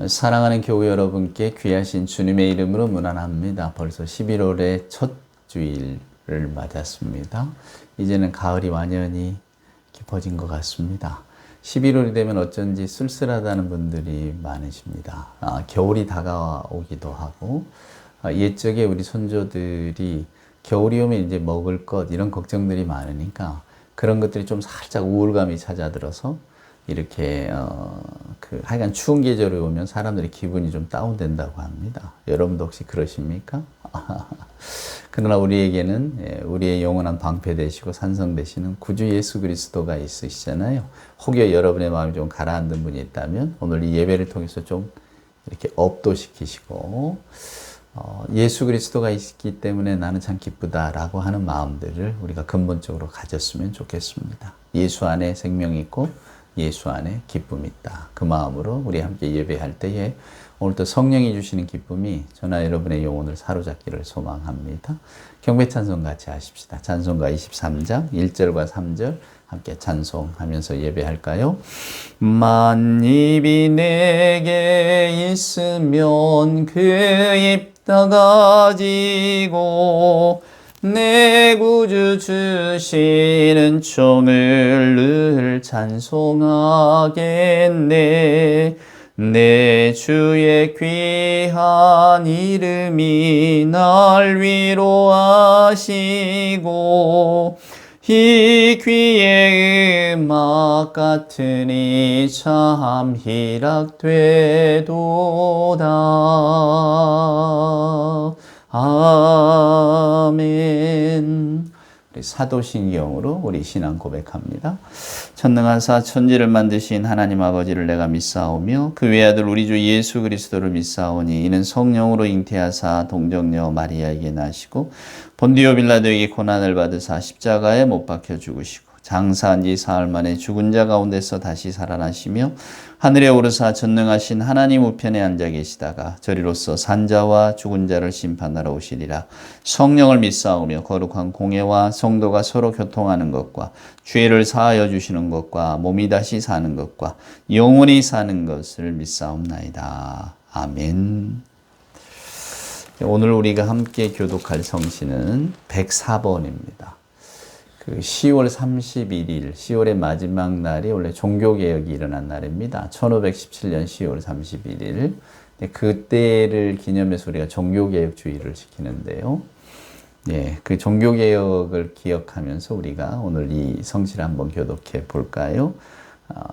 사랑하는 교우 여러분께 귀하신 주님의 이름으로 문안합니다. 벌써 11월의 첫 주일을 맞았습니다. 이제는 가을이 완연히 깊어진 것 같습니다. 11월이 되면 어쩐지 쓸쓸하다는 분들이 많으십니다. 겨울이 다가오기도 하고, 옛적에 우리 선조들이 겨울이 오면 이제 먹을 것 이런 걱정들이 많으니까 그런 것들이 좀 살짝 우울감이 찾아들어서 이렇게 하여간 추운 계절이 오면 사람들이 기분이 좀 다운된다고 합니다. 여러분도 혹시 그러십니까? 그러나 우리에게는 우리의 영원한 방패 되시고 산성 되시는 구주 예수 그리스도가 있으시잖아요. 혹여 여러분의 마음이 좀 가라앉은 분이 있다면 오늘 이 예배를 통해서 좀 이렇게 업도시키시고 예수 그리스도가 있기 때문에 나는 참 기쁘다라고 하는 마음들을 우리가 근본적으로 가졌으면 좋겠습니다. 예수 안에 생명이 있고 예수 안에 기쁨이 있다. 그 마음으로 우리 함께 예배할 때에 오늘도 성령이 주시는 기쁨이 저나 여러분의 영혼을 사로잡기를 소망합니다. 경배 찬송 같이 하십시다. 찬송가 23장 1절과 3절 함께 찬송하면서 예배할까요? 만입이 내게 있으면 그 입 다 가지고 내 구주 주시는 총을 늘 찬송하겠네. 내 주의 귀한 이름이 날 위로하시고 이 귀의 음악 같으니 참 희락되도다. 아멘. 우리 사도신경으로 우리 신앙 고백합니다. 천능하사 천지를 만드신 하나님 아버지를 내가 믿사오며 그 외아들 우리 주 예수 그리스도를 믿사오니 이는 성령으로 잉태하사 동정녀 마리아에게 나시고 본디오 빌라도에게 고난을 받으사 십자가에 못 박혀 죽으시고 장사한 지 사흘 만에 죽은 자 가운데서 다시 살아나시며 하늘에 오르사 전능하신 하나님 우편에 앉아 계시다가 저리로서 산자와 죽은 자를 심판하러 오시리라. 성령을 믿사오며 거룩한 공예와 성도가 서로 교통하는 것과 죄를 사하여 주시는 것과 몸이 다시 사는 것과 영원히 사는 것을 믿사옵나이다. 아멘. 오늘 우리가 함께 교독할 성시는 104번입니다. 10월 31일, 10월의 마지막 날이 원래 종교개혁이 일어난 날입니다. 1517년 10월 31일. 그때를 기념해서 우리가 종교개혁주의를 지키는데요. 그 종교개혁을 기억하면서 우리가 오늘 이 성시를 한번 교독해 볼까요?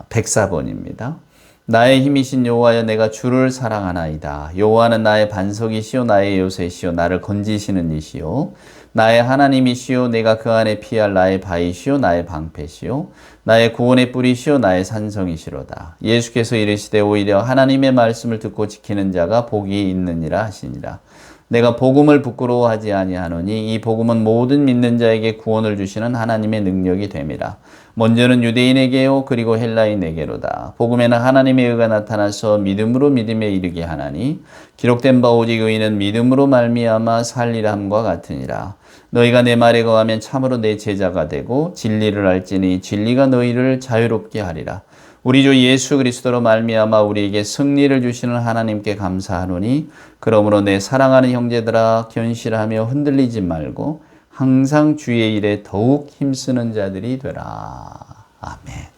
104번입니다. 나의 힘이신 여호와여 내가 주를 사랑하나이다. 여호와는 나의 반석이시요 나의 요새시요 나를 건지시는 이시요 나의 하나님이시요 내가 그 안에 피할 나의 바위시요 나의 방패시요 나의 구원의 뿌리시요 나의 산성이시로다. 예수께서 이르시되 오히려 하나님의 말씀을 듣고 지키는 자가 복이 있느니라 하시니라. 내가 복음을 부끄러워하지 아니하노니 이 복음은 모든 믿는 자에게 구원을 주시는 하나님의 능력이 됨이라. 먼저는 유대인에게요 그리고 헬라인에게로다. 복음에는 하나님의 의가 나타나서 믿음으로 믿음에 이르게 하나니 기록된 바 오직 의인은 믿음으로 말미암아 살리라 함과 같으니라. 너희가 내 말에 거하면 참으로 내 제자가 되고 진리를 알지니 진리가 너희를 자유롭게 하리라. 우리 주 예수 그리스도로 말미암아 우리에게 승리를 주시는 하나님께 감사하노니 그러므로 내 사랑하는 형제들아 견실하며 흔들리지 말고 항상 주의 일에 더욱 힘쓰는 자들이 되라. 아멘.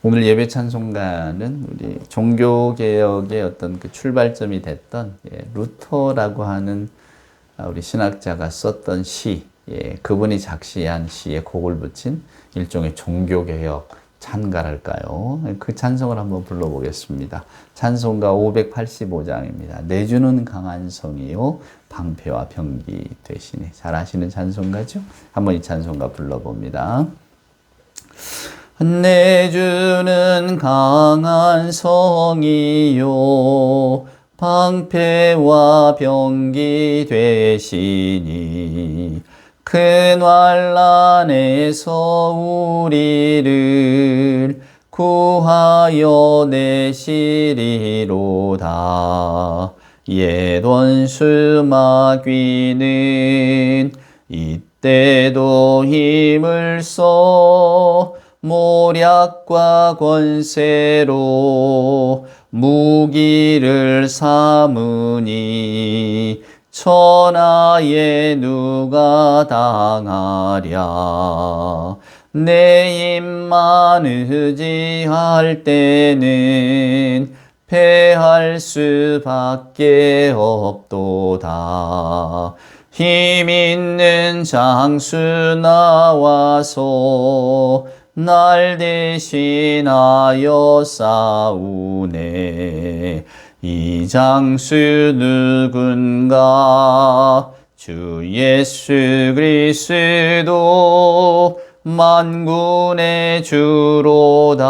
오늘 예배 찬송가는 우리 종교개혁의 어떤 그 출발점이 됐던 루터라고 하는 우리 신학자가 썼던 시, 그분이 작시한 시에 곡을 붙인 일종의 종교개혁 찬가랄까요? 그 찬송을 한번 불러보겠습니다. 찬송가 585장입니다. 내 주는 강한 성이요 방패와 병기 되시니. 잘 아시는 찬송가죠? 한번 이 찬송가 불러봅니다. 내 주는 강한 성이요 방패와 병기 되시니 그 환난에서 우리를 구하여 내시리로다. 옛 원수 마귀는 이때도 힘을 써 모략과 권세로 무기를 삼으니 천하에 누가 당하랴. 내 입만 의지할 때는 패할 수밖에 없도다. 힘 있는 장수 나와서 날 대신하여 싸우네. 이 장수 누군가? 주 예수 그리스도 만군의 주로다.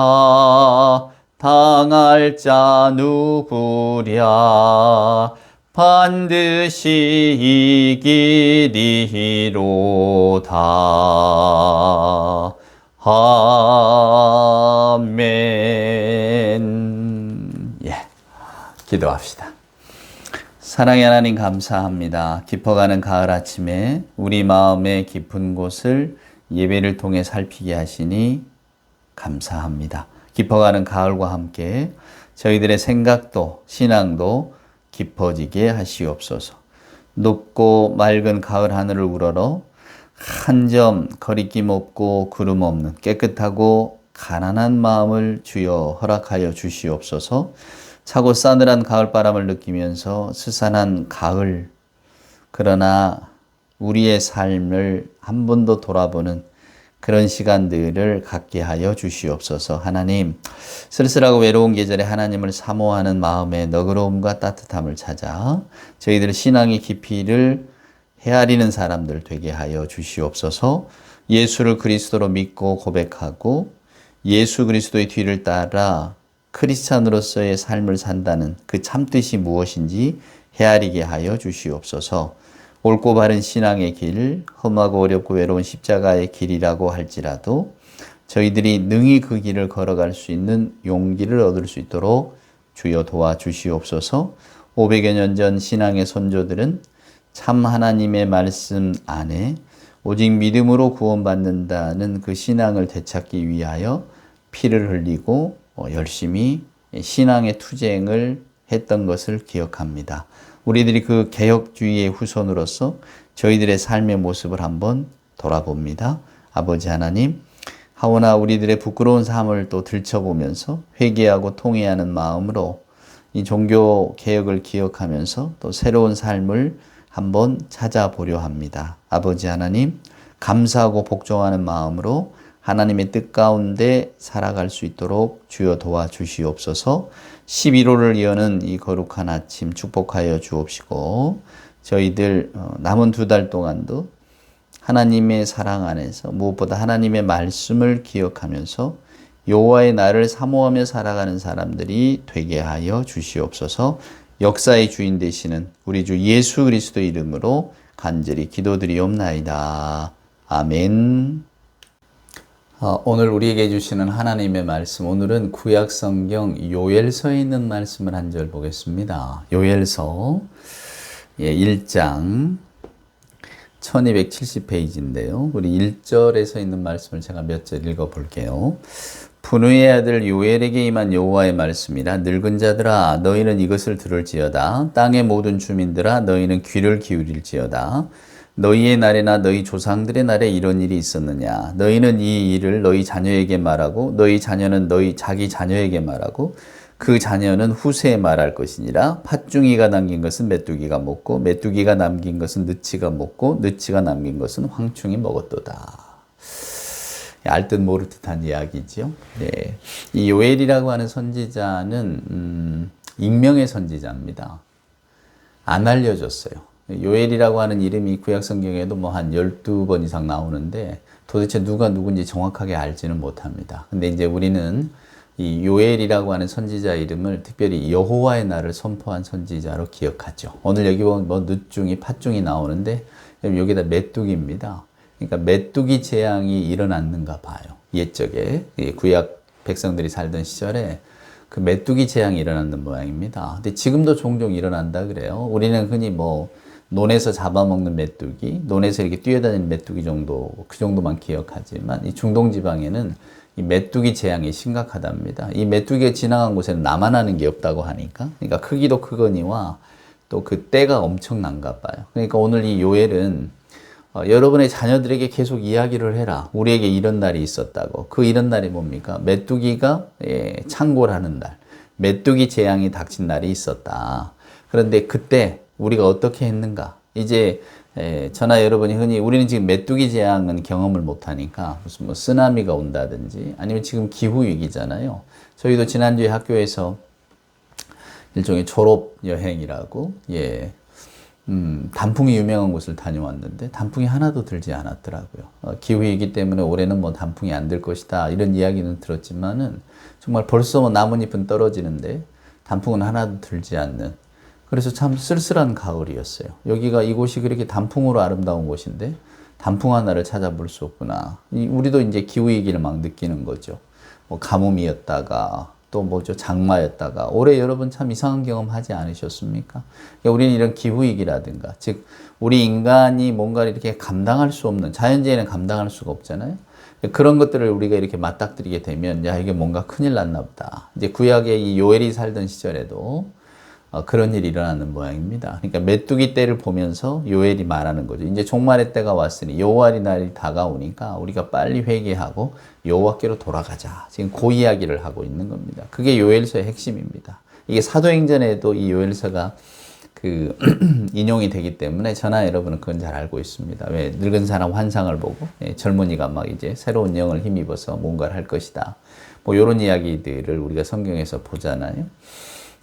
당할 자 누구랴? 반드시 이기리로다. 아멘. 예, 기도합시다. 사랑의 하나님 감사합니다. 깊어가는 가을 아침에 우리 마음의 깊은 곳을 예배를 통해 살피게 하시니 감사합니다. 깊어가는 가을과 함께 저희들의 생각도 신앙도 깊어지게 하시옵소서. 높고 맑은 가을 하늘을 우러러 한 점 거리낌 없고 구름 없는 깨끗하고 가난한 마음을 주여 허락하여 주시옵소서. 차고 싸늘한 가을바람을 느끼면서 스산한 가을, 그러나 우리의 삶을 한 번 더 돌아보는 그런 시간들을 갖게 하여 주시옵소서. 하나님, 쓸쓸하고 외로운 계절에 하나님을 사모하는 마음의 너그러움과 따뜻함을 찾아 저희들의 신앙의 깊이를 헤아리는 사람들 되게 하여 주시옵소서. 예수를 그리스도로 믿고 고백하고 예수 그리스도의 뒤를 따라 크리스찬으로서의 삶을 산다는 그 참뜻이 무엇인지 헤아리게 하여 주시옵소서. 옳고 바른 신앙의 길, 험하고 어렵고 외로운 십자가의 길이라고 할지라도 저희들이 능히 그 길을 걸어갈 수 있는 용기를 얻을 수 있도록 주여 도와주시옵소서. 500여 년 전 신앙의 선조들은 참 하나님의 말씀 안에 오직 믿음으로 구원받는다는 그 신앙을 되찾기 위하여 피를 흘리고 열심히 신앙의 투쟁을 했던 것을 기억합니다. 우리들이 그 개혁주의의 후손으로서 저희들의 삶의 모습을 한번 돌아봅니다. 아버지 하나님, 하오나 우리들의 부끄러운 삶을 또 들춰보면서 회개하고 통회하는 마음으로 이 종교 개혁을 기억하면서 또 새로운 삶을 한번 찾아보려 합니다. 아버지 하나님, 감사하고 복종하는 마음으로 하나님의 뜻 가운데 살아갈 수 있도록 주여 도와주시옵소서. 11호를 여는 이 거룩한 아침 축복하여 주옵시고 저희들 남은 2달 동안도 하나님의 사랑 안에서 무엇보다 하나님의 말씀을 기억하면서 여호와의 날을 사모하며 살아가는 사람들이 되게 하여 주시옵소서. 역사의 주인 되시는 우리 주 예수 그리스도의 이름으로 간절히 기도드리옵나이다. 아멘. 오늘 우리에게 주시는 하나님의 말씀, 오늘은 구약성경 요엘서에 있는 말씀을 한 절 보겠습니다. 요엘서 1장 1270페이지인데요. 우리 1절에서 있는 말씀을 제가 몇 절 읽어볼게요. 분우의 아들 요엘에게 임한 여호와의 말씀이라. 늙은 자들아 너희는 이것을 들을지어다. 땅의 모든 주민들아 너희는 귀를 기울일지어다. 너희의 날에나 너희 조상들의 날에 이런 일이 있었느냐? 너희는 이 일을 너희 자녀에게 말하고 너희 자녀는 너희 자기 자녀에게 말하고 그 자녀는 후세에 말할 것이니라. 팥중이가 남긴 것은 메뚜기가 먹고 메뚜기가 남긴 것은 느치가 먹고 느치가 남긴 것은 황충이 먹었도다. 알 듯 모를 듯한 이야기죠. 네. 이 요엘이라고 하는 선지자는 익명의 선지자입니다. 안 알려졌어요. 요엘이라고 하는 이름이 구약성경에도 뭐 한 12번 이상 나오는데 도대체 누가 누군지 정확하게 알지는 못합니다. 근데 이제 우리는 이 요엘이라고 하는 선지자 이름을 특별히 여호와의 날을 선포한 선지자로 기억하죠. 오늘 여기 보면 뭐 늦중이, 팥중이 나오는데 여기다 메뚜기입니다. 그러니까 메뚜기 재앙이 일어났는가 봐요. 옛적에 구약 백성들이 살던 시절에 그 메뚜기 재앙이 일어났는 모양입니다. 근데 지금도 종종 일어난다 그래요. 우리는 흔히 뭐 논에서 잡아먹는 메뚜기, 논에서 이렇게 뛰어다니는 메뚜기 정도, 그 정도만 기억하지만 이 중동 지방에는 이 메뚜기 재앙이 심각하답니다. 이 메뚜기가 지나간 곳에는 나만 하는 게 없다고 하니까. 그러니까 크기도 크거니와 또 그 때가 엄청난가 봐요. 그러니까 오늘 이 요엘은 여러분의 자녀들에게 계속 이야기를 해라. 우리에게 이런 날이 있었다고. 그 이런 날이 뭡니까? 메뚜기가 창궐하는 날. 메뚜기 재앙이 닥친 날이 있었다. 그런데 그때 우리가 어떻게 했는가? 이제 저나 여러분이 흔히 우리는 지금 메뚜기 재앙은 경험을 못하니까 무슨 뭐 쓰나미가 온다든지 아니면 지금 기후위기잖아요. 저희도 지난주에 학교에서 일종의 졸업 여행이라고 단풍이 유명한 곳을 다녀왔는데 단풍이 하나도 들지 않았더라고요. 기후이기 때문에 올해는 뭐 단풍이 안 들 것이다 이런 이야기는 들었지만은 정말 벌써 뭐 나뭇잎은 떨어지는데 단풍은 하나도 들지 않는, 그래서 참 쓸쓸한 가을이었어요. 여기가 이곳이 그렇게 단풍으로 아름다운 곳인데 단풍 하나를 찾아볼 수 없구나. 우리도 이제 기후위기를 막 느끼는 거죠. 뭐 가뭄이었다가 또 뭐죠, 장마였다가. 올해 여러분 참 이상한 경험 하지 않으셨습니까? 그러니까 우리는 이런 기후위기라든가, 즉 우리 인간이 뭔가를 이렇게 감당할 수 없는, 자연재해는 감당할 수가 없잖아요. 그런 것들을 우리가 이렇게 맞닥뜨리게 되면 야, 이게 뭔가 큰일 났나 보다. 이제 구약의 이 요엘이 살던 시절에도 그런 일이 일어나는 모양입니다. 그러니까 메뚜기 때를 보면서 요엘이 말하는 거죠. 이제 종말의 때가 왔으니 여호와의 날이 다가오니까 우리가 빨리 회개하고 여호와께로 돌아가자. 지금 그 이야기를 하고 있는 겁니다. 그게 요엘서의 핵심입니다. 이게 사도행전에도 이 요엘서가 인용이 되기 때문에 저나 여러분은 그건 잘 알고 있습니다. 왜? 늙은 사람 환상을 보고 젊은이가 막 이제 새로운 영을 힘입어서 뭔가를 할 것이다. 뭐 이런 이야기들을 우리가 성경에서 보잖아요.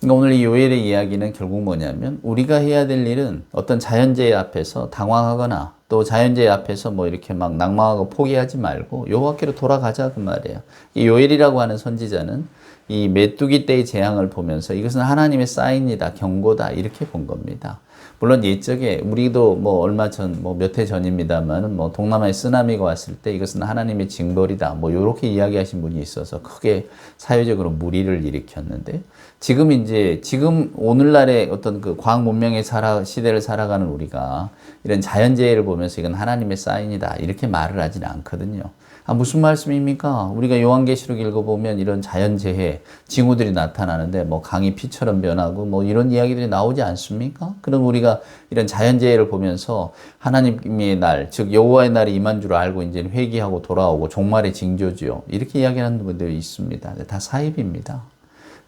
그러니까 오늘 이 요엘의 이야기는 결국 뭐냐면 우리가 해야 될 일은 어떤 자연재해 앞에서 당황하거나 또 자연재해 앞에서 뭐 이렇게 막 낭망하고 포기하지 말고 여호와께로 돌아가자 그 말이에요. 이 요엘이라고 하는 선지자는 이 메뚜기 때의 재앙을 보면서 이것은 하나님의 사인이다, 경고다 이렇게 본 겁니다. 물론 옛적에 우리도 뭐 얼마 전, 뭐 몇 해 전입니다만은 뭐 동남아에 쓰나미가 왔을 때 이것은 하나님의 징벌이다, 뭐 이렇게 이야기하신 분이 있어서 크게 사회적으로 물의를 일으켰는데 지금 오늘날의 어떤 그 과학 문명의 시대를 살아가는 우리가 이런 자연재해를 보면서 이건 하나님의 사인이다 이렇게 말을 하지는 않거든요. 무슨 말씀입니까? 우리가 요한계시록 읽어보면 이런 자연재해, 징후들이 나타나는데 뭐 강이 피처럼 변하고 뭐 이런 이야기들이 나오지 않습니까? 그럼 우리가 이런 자연재해를 보면서 하나님의 날, 즉 여호와의 날이 임한 줄 알고 이제 회개하고 돌아오고 종말의 징조지요. 이렇게 이야기하는 분들이 있습니다. 다 사입입니다.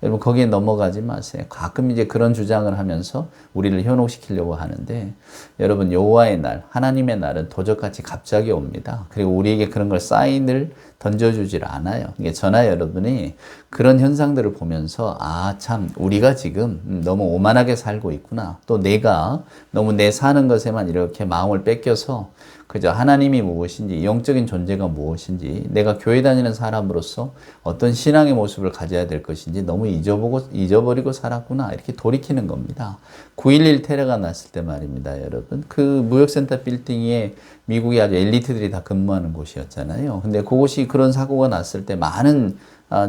여러분 거기에 넘어가지 마세요. 가끔 이제 그런 주장을 하면서 우리를 현혹시키려고 하는데 여러분 여호와의 날, 하나님의 날은 도적같이 갑자기 옵니다. 그리고 우리에게 그런 걸 사인을 던져주질 않아요. 그러니까 저나 여러분이 그런 현상들을 보면서 참 우리가 지금 너무 오만하게 살고 있구나. 또 내가 너무 내 사는 것에만 이렇게 마음을 뺏겨서 그저 하나님이 무엇인지, 영적인 존재가 무엇인지, 내가 교회 다니는 사람으로서 어떤 신앙의 모습을 가져야 될 것인지 너무 잊어버리고 살았구나. 이렇게 돌이키는 겁니다. 9.11 테러가 났을 때 말입니다, 여러분. 그 무역센터 빌딩에 미국의 아주 엘리트들이 다 근무하는 곳이었잖아요. 근데 그곳이 그런 사고가 났을 때 많은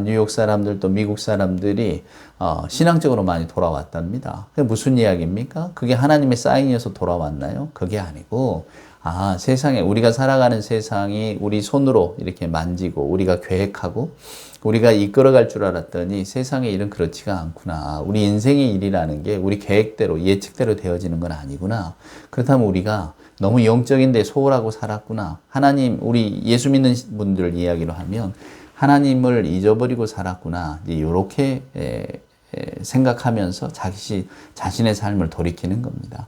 뉴욕 사람들 또 미국 사람들이 신앙적으로 많이 돌아왔답니다. 그게 무슨 이야기입니까? 그게 하나님의 사인이어서 돌아왔나요? 그게 아니고 세상에 우리가 살아가는 세상이 우리 손으로 이렇게 만지고 우리가 계획하고 우리가 이끌어갈 줄 알았더니 세상의 일은 그렇지가 않구나. 우리 인생의 일이라는 게 우리 계획대로 예측대로 되어지는 건 아니구나. 그렇다면 우리가 너무 영적인 데 소홀하고 살았구나. 하나님, 우리 예수 믿는 분들 이야기로 하면 하나님을 잊어버리고 살았구나. 이렇게 생각하면서 자신의 삶을 돌이키는 겁니다.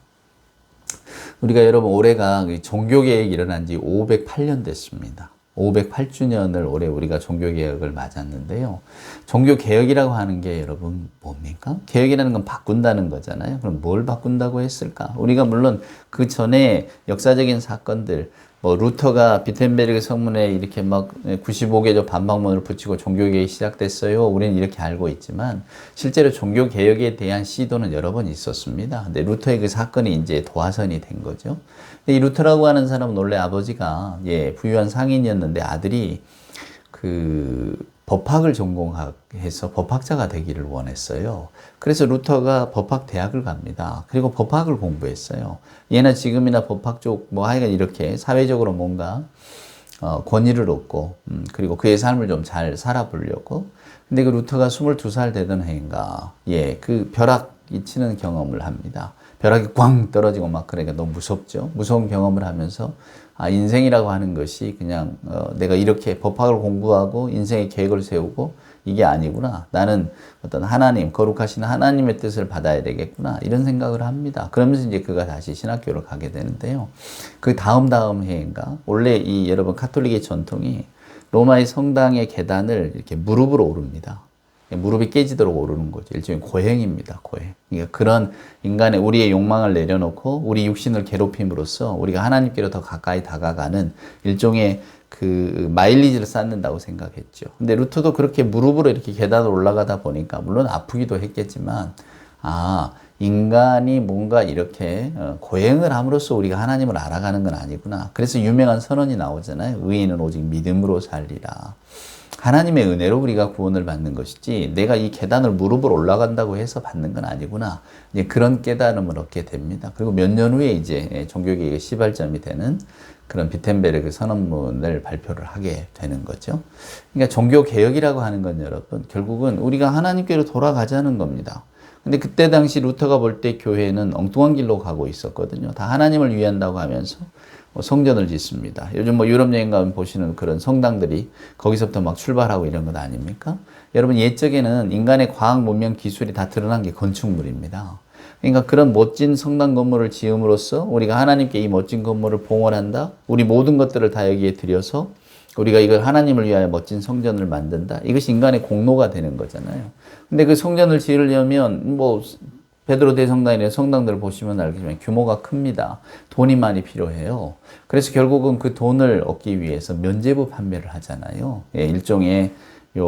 우리가 여러분 올해가 종교개혁이 일어난 지 508년 됐습니다. 508주년을 올해 우리가 종교개혁을 맞았는데요. 종교개혁이라고 하는 게 여러분 뭡니까? 개혁이라는 건 바꾼다는 거잖아요. 그럼 뭘 바꾼다고 했을까? 우리가 물론 그 전에 역사적인 사건들, 뭐 루터가 비텐베르그 성문에 이렇게 막 95개조 반박문을 붙이고 종교개혁이 시작됐어요. 우리는 이렇게 알고 있지만 실제로 종교개혁에 대한 시도는 여러 번 있었습니다. 근데 루터의 그 사건이 이제 도화선이 된 거죠. 근데 이 루터라고 하는 사람은 원래 아버지가 부유한 상인이었는데 아들이 법학을 전공해서 법학자가 되기를 원했어요. 그래서 루터가 법학대학을 갑니다. 그리고 법학을 공부했어요. 예나 지금이나 법학 쪽, 하여간 이렇게 사회적으로 뭔가 권위를 얻고 그리고 그의 삶을 좀 잘 살아보려고. 근데 그 루터가 22살 되던 해인가 그 벼락이 치는 경험을 합니다. 벼락이 꽝 떨어지고 막 그러니까 너무 무섭죠. 무서운 경험을 하면서 인생이라고 하는 것이 그냥 내가 이렇게 법학을 공부하고 인생의 계획을 세우고 이게 아니구나. 나는 어떤 하나님, 거룩하신 하나님의 뜻을 받아야 되겠구나. 이런 생각을 합니다. 그러면서 이제 그가 다시 신학교를 가게 되는데요. 그 다음 해인가 원래 이 여러분 카톨릭의 전통이 로마의 성당의 계단을 이렇게 무릎으로 오릅니다. 무릎이 깨지도록 오르는 거죠. 일종의 고행입니다. 고행. 그러니까 그런 인간의 우리의 욕망을 내려놓고 우리 육신을 괴롭힘으로써 우리가 하나님께로 더 가까이 다가가는 일종의 그 마일리지를 쌓는다고 생각했죠. 근데 루터도 그렇게 무릎으로 이렇게 계단을 올라가다 보니까 물론 아프기도 했겠지만 인간이 뭔가 이렇게 고행을 함으로써 우리가 하나님을 알아가는 건 아니구나. 그래서 유명한 선언이 나오잖아요. 의인은 오직 믿음으로 살리라. 하나님의 은혜로 우리가 구원을 받는 것이지 내가 이 계단을 무릎으로 올라간다고 해서 받는 건 아니구나. 이제 그런 깨달음을 얻게 됩니다. 그리고 몇 년 후에 이제 종교개혁의 시발점이 되는 그런 비텐베르크 선언문을 발표를 하게 되는 거죠. 그러니까 종교개혁이라고 하는 건 여러분 결국은 우리가 하나님께로 돌아가자는 겁니다. 근데 그때 당시 루터가 볼 때 교회는 엉뚱한 길로 가고 있었거든요. 다 하나님을 위한다고 하면서 성전을 짓습니다. 요즘 유럽 여행 가면 보시는 그런 성당들이 거기서부터 막 출발하고 이런 것 아닙니까? 여러분 옛적에는 인간의 과학 문명 기술이 다 드러난 게 건축물입니다. 그러니까 그런 멋진 성당 건물을 지음으로써 우리가 하나님께 이 멋진 건물을 봉헌한다. 우리 모든 것들을 다 여기에 들여서 우리가 이걸 하나님을 위하여 멋진 성전을 만든다. 이것이 인간의 공로가 되는 거잖아요. 근데 그 성전을 지으려면 베드로 대성당이나 성당들을 보시면 알겠지만 규모가 큽니다. 돈이 많이 필요해요. 그래서 결국은 그 돈을 얻기 위해서 면죄부 판매를 하잖아요. 일종의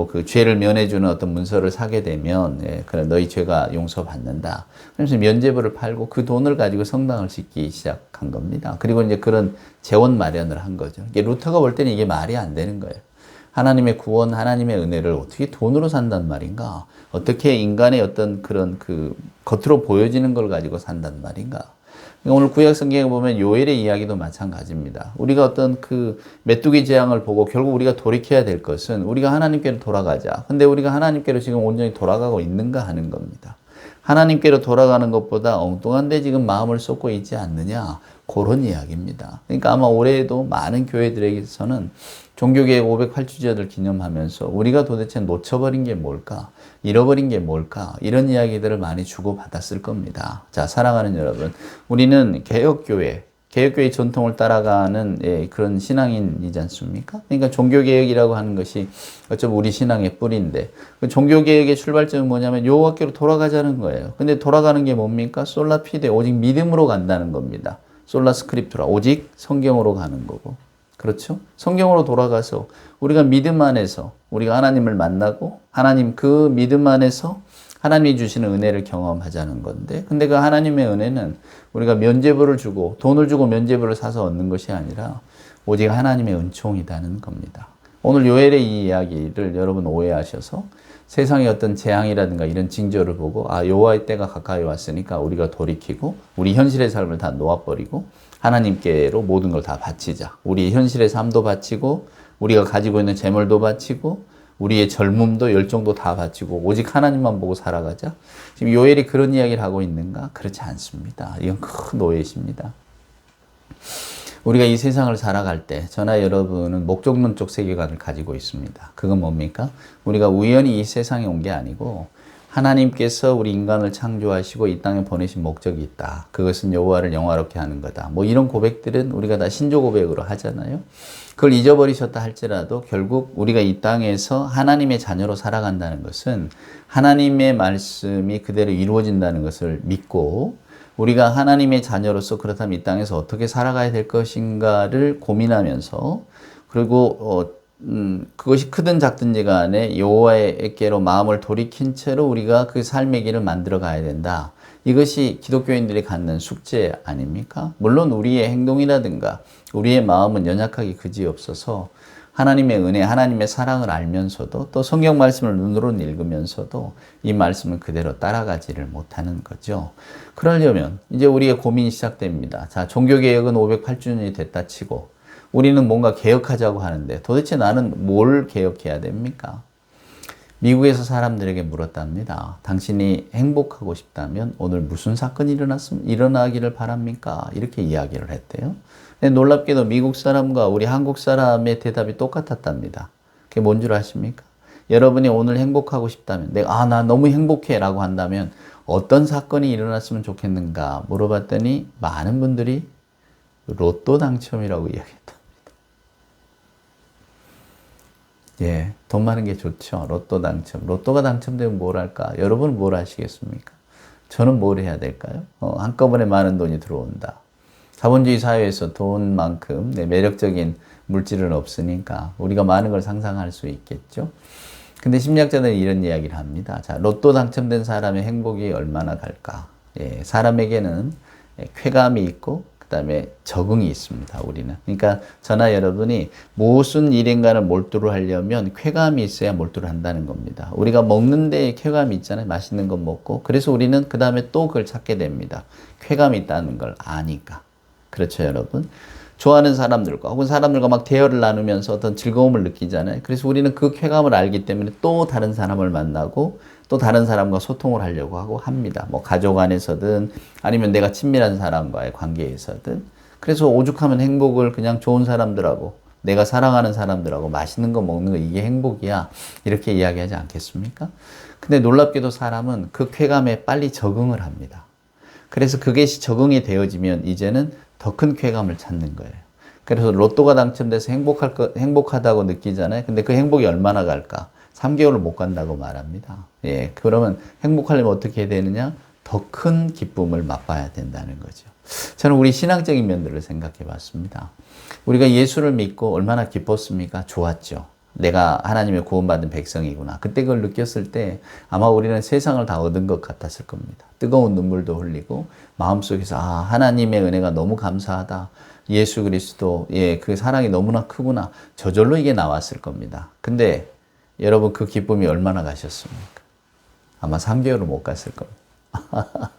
그 죄를 면해주는 어떤 문서를 사게 되면 그래 너희 죄가 용서받는다. 그래서 면죄부를 팔고 그 돈을 가지고 성당을 짓기 시작한 겁니다. 그리고 이제 그런 재원 마련을 한 거죠. 루터가 볼 때는 이게 말이 안 되는 거예요. 하나님의 구원, 하나님의 은혜를 어떻게 돈으로 산단 말인가? 어떻게 인간의 어떤 그런 겉으로 보여지는 걸 가지고 산단 말인가? 오늘 구약 성경에 보면 요엘의 이야기도 마찬가지입니다. 우리가 어떤 메뚜기 재앙을 보고 결국 우리가 돌이켜야 될 것은 우리가 하나님께로 돌아가자. 근데 우리가 하나님께로 지금 온전히 돌아가고 있는가 하는 겁니다. 하나님께로 돌아가는 것보다 엉뚱한 데 지금 마음을 쏟고 있지 않느냐. 그런 이야기입니다. 그러니까 아마 올해에도 많은 교회들에게서는 종교개혁 508주년을 기념하면서 우리가 도대체 놓쳐버린 게 뭘까? 잃어버린 게 뭘까? 이런 이야기들을 많이 주고받았을 겁니다. 자, 사랑하는 여러분. 우리는 개혁교회의 전통을 따라가는 그런 신앙인이지 않습니까? 그러니까 종교개혁이라고 하는 것이 어쩌면 우리 신앙의 뿌리인데 그 종교개혁의 출발점은 뭐냐면 여호와께로 돌아가자는 거예요. 근데 돌아가는 게 뭡니까? 솔라 피데, 오직 믿음으로 간다는 겁니다. 솔라 스크립투라, 오직 성경으로 가는 거고. 그렇죠? 성경으로 돌아가서 우리가 믿음 안에서 우리가 하나님을 만나고 하나님 그 믿음 안에서 하나님이 주시는 은혜를 경험하자는 건데 근데 그 하나님의 은혜는 우리가 면죄부를 주고 돈을 주고 면죄부를 사서 얻는 것이 아니라 오직 하나님의 은총이라는 겁니다. 오늘 요엘의 이 이야기를 여러분 오해하셔서 세상의 어떤 재앙이라든가 이런 징조를 보고 여호와의 때가 가까이 왔으니까 우리가 돌이키고 우리 현실의 삶을 다 놓아버리고 하나님께로 모든 걸 다 바치자. 우리 현실의 삶도 바치고 우리가 가지고 있는 재물도 바치고 우리의 젊음도 열정도 다 바치고 오직 하나님만 보고 살아가자. 지금 요엘이 그런 이야기를 하고 있는가? 그렇지 않습니다. 이건 큰 오해십니다. 우리가 이 세상을 살아갈 때 저나 여러분은 목적론적 세계관을 가지고 있습니다. 그건 뭡니까? 우리가 우연히 이 세상에 온 게 아니고 하나님께서 우리 인간을 창조하시고 이 땅에 보내신 목적이 있다. 그것은 여호와를 영화롭게 하는 거다. 이런 고백들은 우리가 다 신조 고백으로 하잖아요. 그걸 잊어버리셨다 할지라도 결국 우리가 이 땅에서 하나님의 자녀로 살아간다는 것은 하나님의 말씀이 그대로 이루어진다는 것을 믿고 우리가 하나님의 자녀로서 그렇다면 이 땅에서 어떻게 살아가야 될 것인가를 고민하면서 그리고 그것이 크든 작든지 간에 여호와에게로 마음을 돌이킨 채로 우리가 그 삶의 길을 만들어 가야 된다. 이것이 기독교인들이 갖는 숙제 아닙니까? 물론 우리의 행동이라든가 우리의 마음은 연약하기 그지없어서 하나님의 은혜, 하나님의 사랑을 알면서도 또 성경 말씀을 눈으로 읽으면서도 이 말씀을 그대로 따라가지를 못하는 거죠. 그러려면 이제 우리의 고민이 시작됩니다. 자, 종교개혁은 508주년이 됐다 치고 우리는 뭔가 개혁하자고 하는데 도대체 나는 뭘 개혁해야 됩니까? 미국에서 사람들에게 물었답니다. 당신이 행복하고 싶다면 오늘 무슨 사건이 일어나기를 바랍니까? 이렇게 이야기를 했대요. 근데 놀랍게도 미국 사람과 우리 한국 사람의 대답이 똑같았답니다. 그게 뭔 줄 아십니까? 여러분이 오늘 행복하고 싶다면, 나 너무 행복해 라고 한다면 어떤 사건이 일어났으면 좋겠는가 물어봤더니 많은 분들이 로또 당첨이라고 이야기했다. 예, 돈 많은 게 좋죠. 로또 당첨. 로또가 당첨되면 뭘 할까? 여러분은 뭘 하시겠습니까? 저는 뭘 해야 될까요? 한꺼번에 많은 돈이 들어온다. 자본주의 사회에서 돈만큼 매력적인 물질은 없으니까 우리가 많은 걸 상상할 수 있겠죠. 근데 심리학자들은 이런 이야기를 합니다. 자, 로또 당첨된 사람의 행복이 얼마나 갈까? 예, 사람에게는 쾌감이 있고 그다음에 적응이 있습니다. 우리는. 그러니까 저나 여러분이 무슨 일인가를 몰두를 하려면 쾌감이 있어야 몰두를 한다는 겁니다. 우리가 먹는 데에 쾌감이 있잖아요. 맛있는 거 먹고. 그래서 우리는 그 다음에 또 그걸 찾게 됩니다. 쾌감이 있다는 걸 아니까. 그렇죠, 여러분? 좋아하는 사람들과 혹은 사람들과 막 대화를 나누면서 어떤 즐거움을 느끼잖아요. 그래서 우리는 그 쾌감을 알기 때문에 또 다른 사람을 만나고 또 다른 사람과 소통을 하려고 하고 합니다. 뭐 가족 안에서든 아니면 내가 친밀한 사람과의 관계에서든. 그래서 오죽하면 행복을 그냥 좋은 사람들하고 내가 사랑하는 사람들하고 맛있는 거 먹는 거 이게 행복이야. 이렇게 이야기하지 않겠습니까? 근데 놀랍게도 사람은 그 쾌감에 빨리 적응을 합니다. 그래서 그것이 적응이 되어지면 이제는 더 큰 쾌감을 찾는 거예요. 그래서 로또가 당첨돼서 행복하다고 느끼잖아요. 근데 그 행복이 얼마나 갈까? 3개월을 못 간다고 말합니다. 예, 그러면 행복하려면 어떻게 해야 되느냐? 더 큰 기쁨을 맛봐야 된다는 거죠. 저는 우리 신앙적인 면들을 생각해 봤습니다. 우리가 예수를 믿고 얼마나 기뻤습니까? 좋았죠. 내가 하나님의 구원받은 백성이구나. 그때 그걸 느꼈을 때 아마 우리는 세상을 다 얻은 것 같았을 겁니다. 뜨거운 눈물도 흘리고 마음속에서 하나님의 은혜가 너무 감사하다. 예수 그리스도 그 사랑이 너무나 크구나. 저절로 이게 나왔을 겁니다. 근데 여러분 그 기쁨이 얼마나 가셨습니까? 아마 3개월을 못 갔을 겁니다.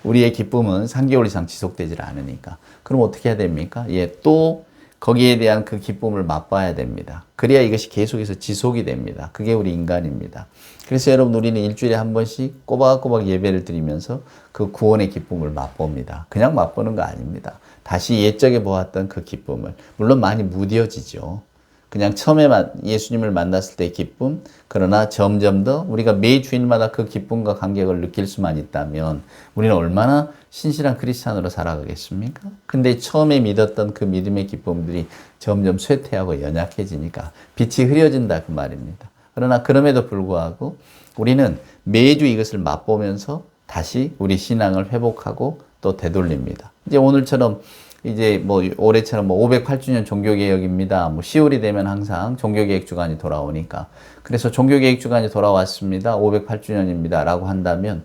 우리의 기쁨은 3개월 이상 지속되질 않으니까. 그럼 어떻게 해야 됩니까? 또 거기에 대한 그 기쁨을 맛봐야 됩니다. 그래야 이것이 계속해서 지속이 됩니다. 그게 우리 인간입니다. 그래서 여러분 우리는 일주일에 한 번씩 꼬박꼬박 예배를 드리면서 그 구원의 기쁨을 맛봅니다. 그냥 맛보는 거 아닙니다. 다시 옛적에 보았던 그 기쁨을. 물론 많이 무뎌지죠. 그냥 처음에 예수님을 만났을 때의 기쁨, 그러나 점점 더 우리가 매 주일마다 그 기쁨과 감격을 느낄 수만 있다면 우리는 얼마나 신실한 크리스찬으로 살아가겠습니까? 근데 처음에 믿었던 그 믿음의 기쁨들이 점점 쇠퇴하고 연약해지니까 빛이 흐려진다 그 말입니다. 그러나 그럼에도 불구하고 우리는 매주 이것을 맛보면서 다시 우리 신앙을 회복하고 또 되돌립니다. 이제 오늘처럼 이제 올해처럼 508주년 종교개혁입니다. 10월이 되면 항상 종교개혁 주간이 돌아오니까. 그래서 종교개혁 주간이 돌아왔습니다. 508주년입니다. 라고 한다면,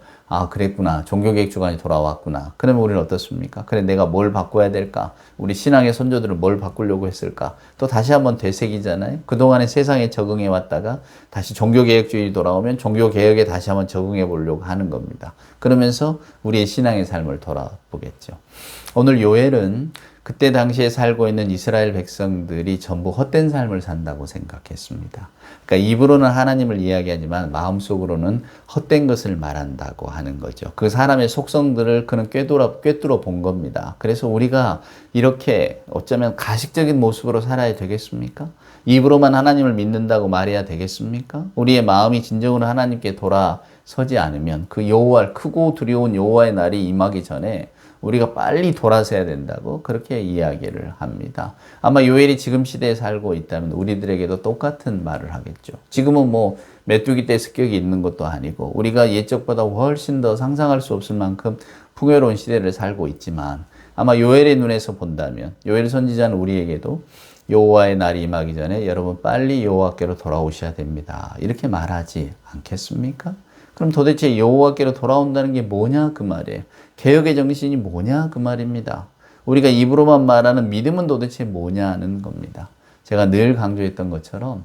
그랬구나. 종교개혁 주간이 돌아왔구나. 그러면 우리는 어떻습니까? 그래, 내가 뭘 바꿔야 될까? 우리 신앙의 선조들은 뭘 바꾸려고 했을까? 또 다시 한번 되새기잖아요. 그동안에 세상에 적응해 왔다가 다시 종교개혁주의가 돌아오면 종교개혁에 다시 한번 적응해 보려고 하는 겁니다. 그러면서 우리의 신앙의 삶을 돌아보겠죠. 오늘 요엘은 그때 당시에 살고 있는 이스라엘 백성들이 전부 헛된 삶을 산다고 생각했습니다. 그러니까 입으로는 하나님을 이야기하지만 마음속으로는 헛된 것을 말한다고 하는 거죠. 그 사람의 속성들을 그는 꿰뚫어 본 겁니다. 그래서 우리가 이렇게 어쩌면 가식적인 모습으로 살아야 되겠습니까? 입으로만 하나님을 믿는다고 말해야 되겠습니까? 우리의 마음이 진정으로 하나님께 돌아서지 않으면 그 크고 두려운 여호와의 날이 임하기 전에 우리가 빨리 돌아서야 된다고 그렇게 이야기를 합니다. 아마 요엘이 지금 시대에 살고 있다면 우리들에게도 똑같은 말을 하겠죠. 지금은 메뚜기 떼 습격이 있는 것도 아니고 우리가 옛적보다 훨씬 더 상상할 수 없을 만큼 풍요로운 시대를 살고 있지만 아마 요엘의 눈에서 본다면 요엘 선지자는 우리에게도 여호와의 날이 임하기 전에 여러분 빨리 여호와께로 돌아오셔야 됩니다. 이렇게 말하지 않겠습니까? 그럼 도대체 여호와께로 돌아온다는 게 뭐냐 그 말이에요. 개혁의 정신이 뭐냐 그 말입니다. 우리가 입으로만 말하는 믿음은 도대체 뭐냐는 겁니다. 제가 늘 강조했던 것처럼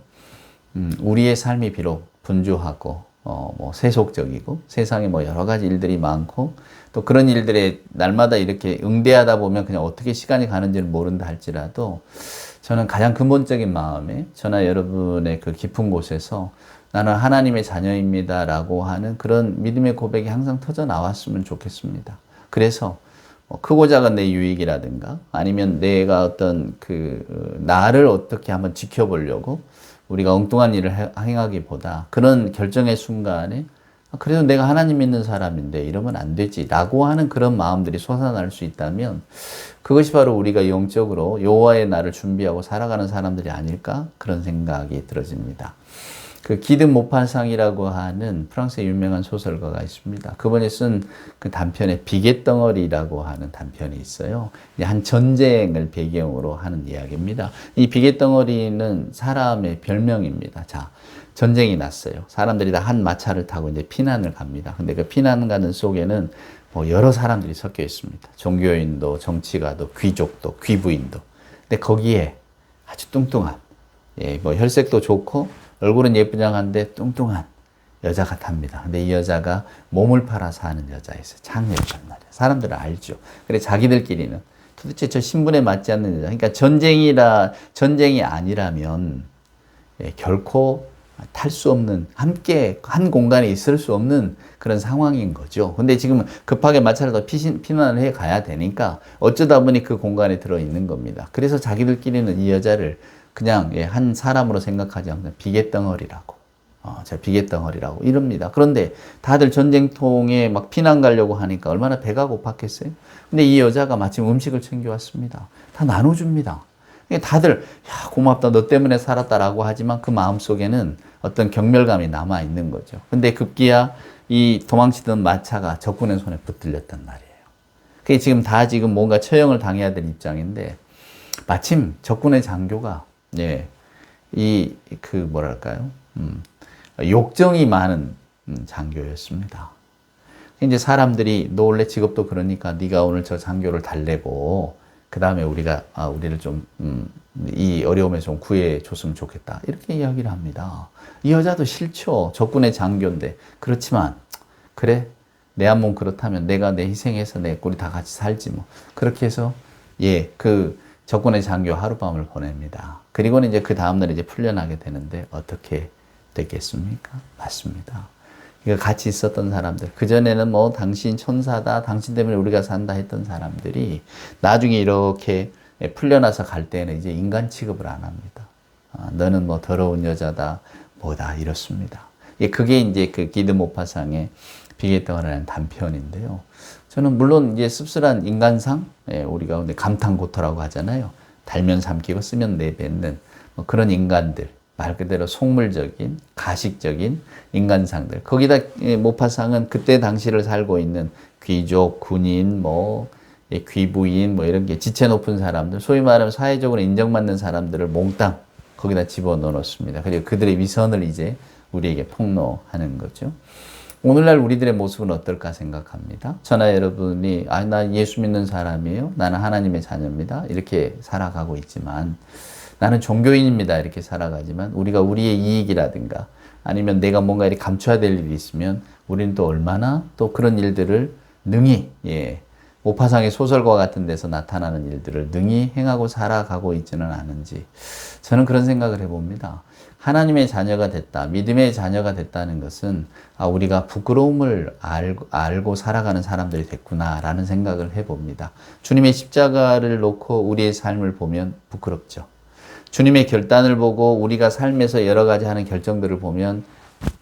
우리의 삶이 비록 분주하고 뭐 세속적이고 세상에 뭐 여러 가지 일들이 많고 또 그런 일들에 날마다 이렇게 응대하다 보면 그냥 어떻게 시간이 가는지를 모른다 할지라도 저는 가장 근본적인 마음에 저나 여러분의 그 깊은 곳에서 나는 하나님의 자녀입니다라고 하는 그런 믿음의 고백이 항상 터져 나왔으면 좋겠습니다. 그래서 크고 작은 내 유익이라든가 아니면 내가 어떤 나를 어떻게 한번 지켜보려고 우리가 엉뚱한 일을 행하기보다 그런 결정의 순간에 그래도 내가 하나님 믿는 사람인데 이러면 안 되지 라고 하는 그런 마음들이 솟아날 수 있다면 그것이 바로 우리가 영적으로 여호와의 날을 준비하고 살아가는 사람들이 아닐까 그런 생각이 들어집니다. 그 기드 모파상이라고 하는 프랑스의 유명한 소설가가 있습니다. 그분이 쓴 그 단편에 비계덩어리라고 하는 단편이 있어요. 한 전쟁을 배경으로 하는 이야기입니다. 이 비계덩어리는 사람의 별명입니다. 자, 전쟁이 났어요. 사람들이 다 한 마차를 타고 이제 피난을 갑니다. 근데 그 피난 가는 속에는 뭐 여러 사람들이 섞여 있습니다. 종교인도, 정치가도, 귀족도, 귀부인도. 근데 거기에 아주 뚱뚱한, 뭐 혈색도 좋고 얼굴은 예쁘장한데 뚱뚱한 여자가 탑니다. 근데 이 여자가 몸을 팔아 사는 여자였어요. 장녀였단 말이에요. 사람들은 알죠. 그래 자기들끼리는 도대체 저 신분에 맞지 않는 여자. 그러니까 전쟁이 아니라면 결코 탈 수 없는 함께 한 공간에 있을 수 없는 그런 상황인 거죠. 근데 지금 급하게 마차를 더 피난을 해 가야 되니까 어쩌다 보니 그 공간에 들어 있는 겁니다. 그래서 자기들끼리는 이 여자를 그냥 한 사람으로 생각하지 않고 비계덩어리라고, 저 비계덩어리라고 이럽니다. 그런데 다들 전쟁통에 막 피난 가려고 하니까 얼마나 배가 고팠겠어요? 근데 이 여자가 마침 음식을 챙겨왔습니다. 다 나눠줍니다. 다들 야 고맙다 너 때문에 살았다라고 하지만 그 마음속에는 어떤 경멸감이 남아 있는 거죠. 근데 급기야 이 도망치던 마차가 적군의 손에 붙들렸단 말이에요. 그게 지금 뭔가 처형을 당해야 될 입장인데 마침 적군의 장교가 욕정이 많은 장교였습니다. 이제 사람들이 너 원래 직업도 그러니까 네가 오늘 저 장교를 달래고 그 다음에 우리를 좀 이 어려움에서 좀 구해줬으면 좋겠다 이렇게 이야기를 합니다. 이 여자도 싫죠. 적군의 장교인데 그렇지만 그래 내 한 몸 그렇다면 내가 내 희생해서 우리 다 같이 살지 뭐 그렇게 해서 그 적군의 장교 하룻밤을 보냅니다. 그리고는 이제 그 다음날 이제 풀려나게 되는데 어떻게 됐겠습니까? 맞습니다. 이거 같이 있었던 사람들, 그전에는 뭐 당신 천사다, 당신 때문에 우리가 산다 했던 사람들이 나중에 이렇게 풀려나서 갈 때는 이제 인간 취급을 안 합니다. 너는 뭐 더러운 여자다, 뭐다, 이렇습니다. 그게 이제 그 기드 모파상의 비계덩어리라는 단편인데요. 저는 물론 이제 씁쓸한 인간상, 우리가 감탄고토라고 하잖아요. 달면 삼키고 쓰면 내뱉는 뭐 그런 인간들, 말 그대로 속물적인, 가식적인 인간상들. 거기다 모파상은 그때 당시를 살고 있는 귀족, 군인, 귀부인, 이런 게 지체 높은 사람들, 소위 말하면 사회적으로 인정받는 사람들을 몽땅 거기다 집어넣어 놓습니다. 그리고 그들의 위선을 이제 우리에게 폭로하는 거죠. 오늘날 우리들의 모습은 어떨까 생각합니다. 저나 여러분이 나 예수 믿는 사람이에요. 나는 하나님의 자녀입니다. 이렇게 살아가고 있지만 나는 종교인입니다. 이렇게 살아가지만 우리가 우리의 이익이라든가 아니면 내가 뭔가 이렇게 감춰야 될 일이 있으면 우리는 또 얼마나 또 그런 일들을 능히 모파상의 소설과 같은 데서 나타나는 일들을 능히 행하고 살아가고 있지는 않은지 저는 그런 생각을 해봅니다. 하나님의 자녀가 됐다, 믿음의 자녀가 됐다는 것은 우리가 부끄러움을 알고 살아가는 사람들이 됐구나라는 생각을 해봅니다. 주님의 십자가를 놓고 우리의 삶을 보면 부끄럽죠. 주님의 결단을 보고 우리가 삶에서 여러 가지 하는 결정들을 보면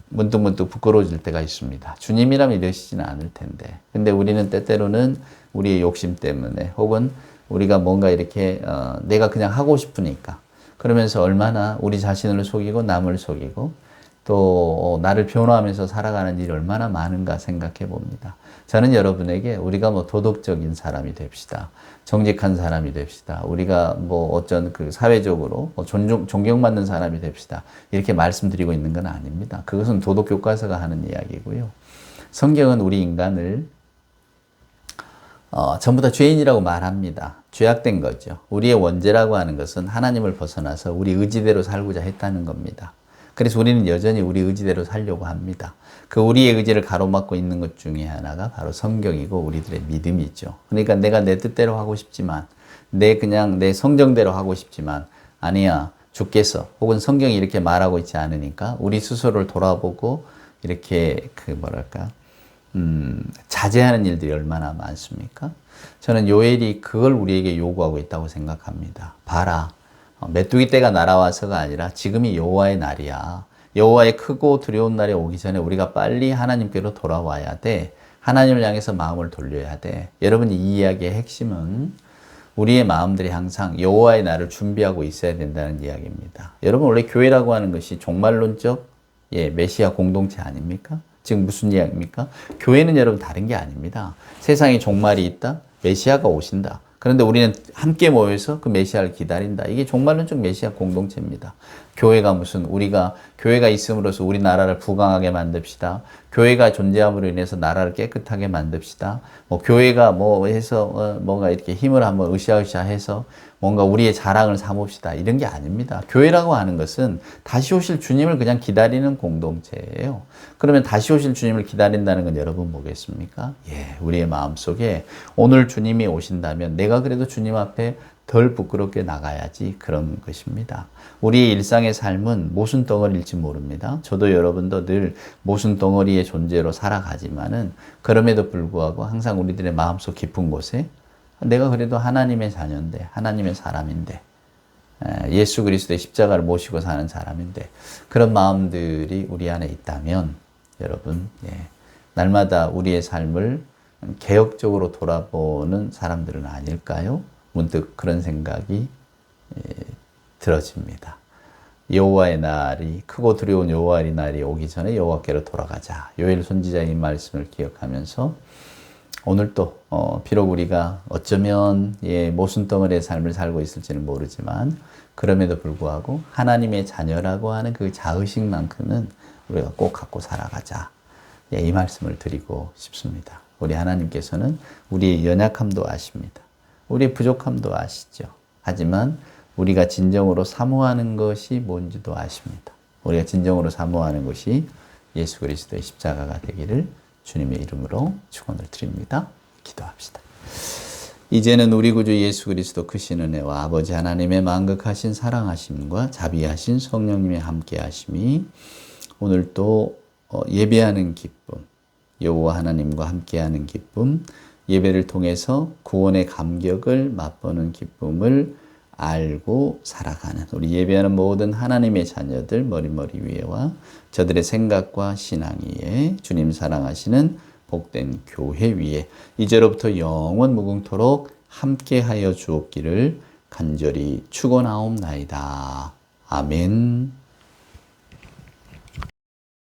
문득문득 부끄러워질 때가 있습니다. 주님이라면 이러시지는 않을 텐데. 근데 우리는 때때로는 우리의 욕심 때문에 혹은 우리가 뭔가 이렇게 내가 그냥 하고 싶으니까 그러면서 얼마나 우리 자신을 속이고 남을 속이고 또 나를 변호하면서 살아가는 일이 얼마나 많은가 생각해 봅니다. 저는 여러분에게 우리가 도덕적인 사람이 됩시다. 정직한 사람이 됩시다. 우리가 어쩐 사회적으로 존경받는 사람이 됩시다. 이렇게 말씀드리고 있는 건 아닙니다. 그것은 도덕교과서가 하는 이야기고요. 성경은 우리 인간을 전부 다 죄인이라고 말합니다. 죄악된 거죠. 우리의 원죄라고 하는 것은 하나님을 벗어나서 우리 의지대로 살고자 했다는 겁니다. 그래서 우리는 여전히 우리 의지대로 살려고 합니다. 그 우리의 의지를 가로막고 있는 것 중에 하나가 바로 성경이고 우리들의 믿음이죠. 그러니까 내가 내 뜻대로 하고 싶지만, 그냥 내 성정대로 하고 싶지만, 아니야, 주께서 혹은 성경이 이렇게 말하고 있지 않으니까 우리 스스로를 돌아보고 이렇게 자제하는 일들이 얼마나 많습니까? 저는 요엘이 그걸 우리에게 요구하고 있다고 생각합니다. 봐라, 메뚜기 떼가 날아와서가 아니라 지금이 여호와의 날이야. 여호와의 크고 두려운 날이 오기 전에 우리가 빨리 하나님께로 돌아와야 돼. 하나님을 향해서 마음을 돌려야 돼. 여러분, 이 이야기의 핵심은 우리의 마음들이 항상 여호와의 날을 준비하고 있어야 된다는 이야기입니다. 여러분, 원래 교회라고 하는 것이 종말론적 메시아 공동체 아닙니까? 지금 무슨 이야기입니까? 교회는 여러분 다른 게 아닙니다. 세상에 종말이 있다. 메시아가 오신다. 그런데 우리는 함께 모여서 그 메시아를 기다린다. 이게 종말론적 메시아 공동체입니다. 교회가 있음으로써 우리나라를 부강하게 만듭시다. 교회가 존재함으로 인해서 나라를 깨끗하게 만듭시다. 교회가 뭔가 이렇게 힘을 한번 으쌰으쌰 해서 뭔가 우리의 자랑을 삼읍시다. 이런 게 아닙니다. 교회라고 하는 것은 다시 오실 주님을 그냥 기다리는 공동체예요. 그러면 다시 오실 주님을 기다린다는 건 여러분 뭐겠습니까? 우리의 마음속에 오늘 주님이 오신다면 내가 그래도 주님 앞에 덜 부끄럽게 나가야지, 그런 것입니다. 우리의 일상의 삶은 모순덩어리일지 모릅니다. 저도 여러분도 늘 모순덩어리의 존재로 살아가지만은 그럼에도 불구하고 항상 우리들의 마음속 깊은 곳에 내가 그래도 하나님의 자녀인데, 하나님의 사람인데, 예수 그리스도의 십자가를 모시고 사는 사람인데, 그런 마음들이 우리 안에 있다면 여러분, 날마다 우리의 삶을 개혁적으로 돌아보는 사람들은 아닐까요? 문득 그런 생각이 들어집니다. 여호와의 날이, 크고 두려운 여호와의 날이 오기 전에 여호와께로 돌아가자. 요엘 선지자의 말씀을 기억하면서 오늘 또 비록 우리가 어쩌면 모순덩어리의 삶을 살고 있을지는 모르지만 그럼에도 불구하고 하나님의 자녀라고 하는 그 자의식만큼은 우리가 꼭 갖고 살아가자. 이 말씀을 드리고 싶습니다. 우리 하나님께서는 우리의 연약함도 아십니다. 우리의 부족함도 아시죠. 하지만 우리가 진정으로 사모하는 것이 뭔지도 아십니다. 우리가 진정으로 사모하는 것이 예수 그리스도의 십자가가 되기를 주님의 이름으로 축원을 드립니다. 기도합시다. 이제는 우리 구주 예수 그리스도 크신 은혜와 아버지 하나님의 만극하신 사랑하심과 자비하신 성령님의 함께하심이 오늘 또 예배하는 기쁨, 여호와 하나님과 함께하는 기쁨, 예배를 통해서 구원의 감격을 맛보는 기쁨을 알고 살아가는 우리 예배하는 모든 하나님의 자녀들 머리머리 위에와 저들의 생각과 신앙 위에 주님 사랑하시는 복된 교회 위에 이제로부터 영원 무궁토록 함께하여 주옵기를 간절히 축원하옵나이다. 아멘.